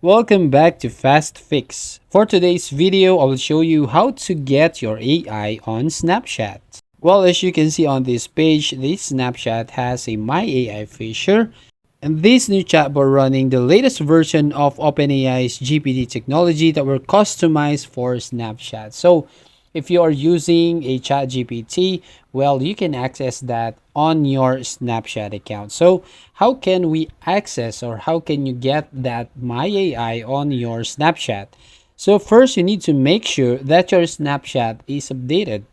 Welcome back to Fast Fix. For today's video, I will show you how to get your AI on Snapchat. Well, as you can see on this page, this Snapchat has a My AI feature. And this new chatbot running the latest version of OpenAI's GPT technology that were customized for Snapchat. So if you are using a chat GPT, well, you can access that on your Snapchat account. So how can we access or how can you get that My AI on your Snapchat? So first you need to make sure that your Snapchat is updated.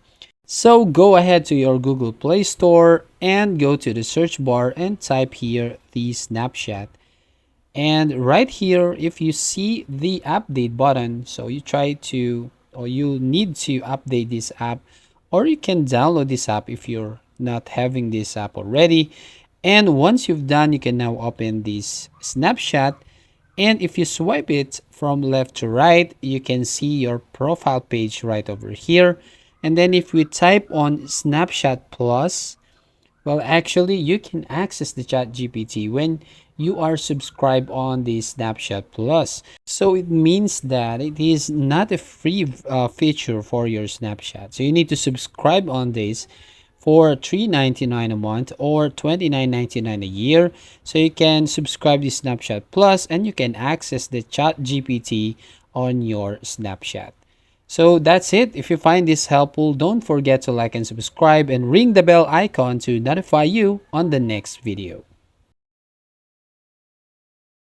So go ahead to your Google Play Store and go to the search bar and type here the Snapchat. And right here, if you see the update button, so you try to or you need to update this app, or you can download this app if you're not having this app already. And once you've done, you can now open this snapshot. And if you swipe it from left to right, you can see your profile page right over here. And then if we type on Snapchat Plus, well, actually, you can access the Chat GPT when you are subscribed on the Snapchat Plus. So it means that it is not a free feature for your Snapchat. So you need to subscribe on this for $3.99 a month or $29.99 a year. So you can subscribe to Snapchat Plus and you can access the Chat GPT on your Snapchat. So that's it. If you find this helpful, don't forget to like and subscribe and ring the bell icon to notify you on the next video.